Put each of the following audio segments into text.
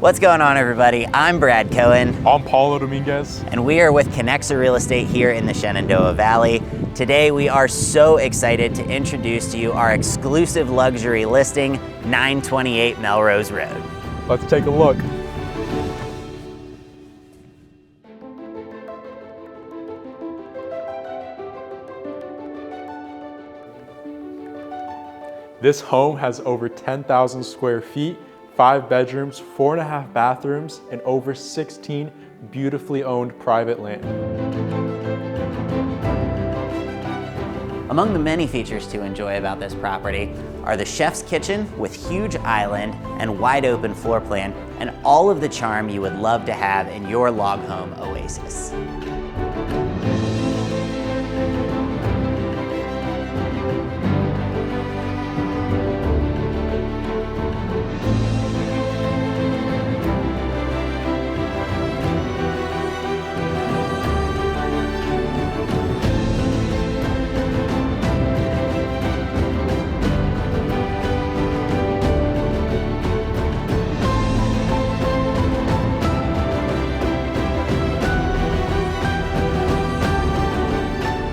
What's going on, everybody? I'm Brad Cohen. I'm Paulo Dominguez. And we are with Conexa Real Estate here in the Shenandoah Valley. Today, we are so excited to introduce to you our exclusive luxury listing, 928 Melrose Road. Let's take a look. This home has over 10,000 square feet, 5 bedrooms, 4.5 bathrooms, and over 16 beautifully owned private land. Among the many features to enjoy about this property are the chef's kitchen with huge island and wide open floor plan, and all of the charm you would love to have in your log home oasis.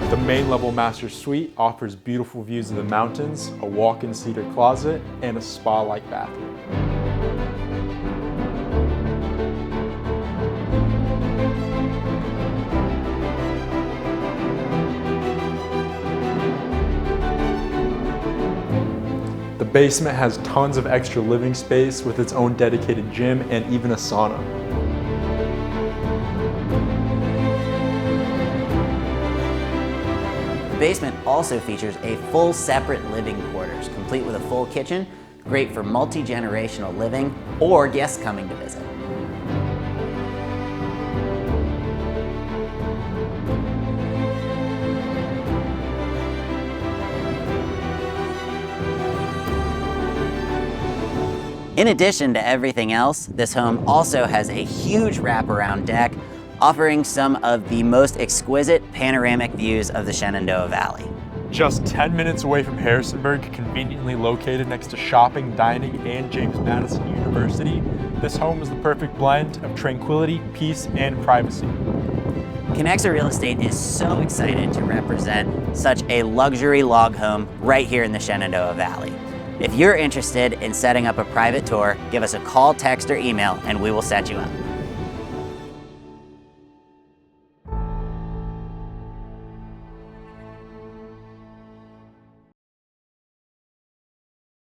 The main level master suite offers beautiful views of the mountains, a walk-in cedar closet, and a spa-like bathroom. The basement has tons of extra living space with its own dedicated gym and even a sauna. The basement also features a full separate living quarters, complete with a full kitchen, great for multi-generational living or guests coming to visit. In addition to everything else, this home also has a huge wraparound deck, offering some of the most exquisite panoramic views of the Shenandoah Valley. Just 10 minutes away from Harrisonburg, conveniently located next to shopping, dining, and James Madison University, this home is the perfect blend of tranquility, peace, and privacy. Conexa Real Estate is so excited to represent such a luxury log home right here in the Shenandoah Valley. If you're interested in setting up a private tour, give us a call, text, or email, and we will set you up.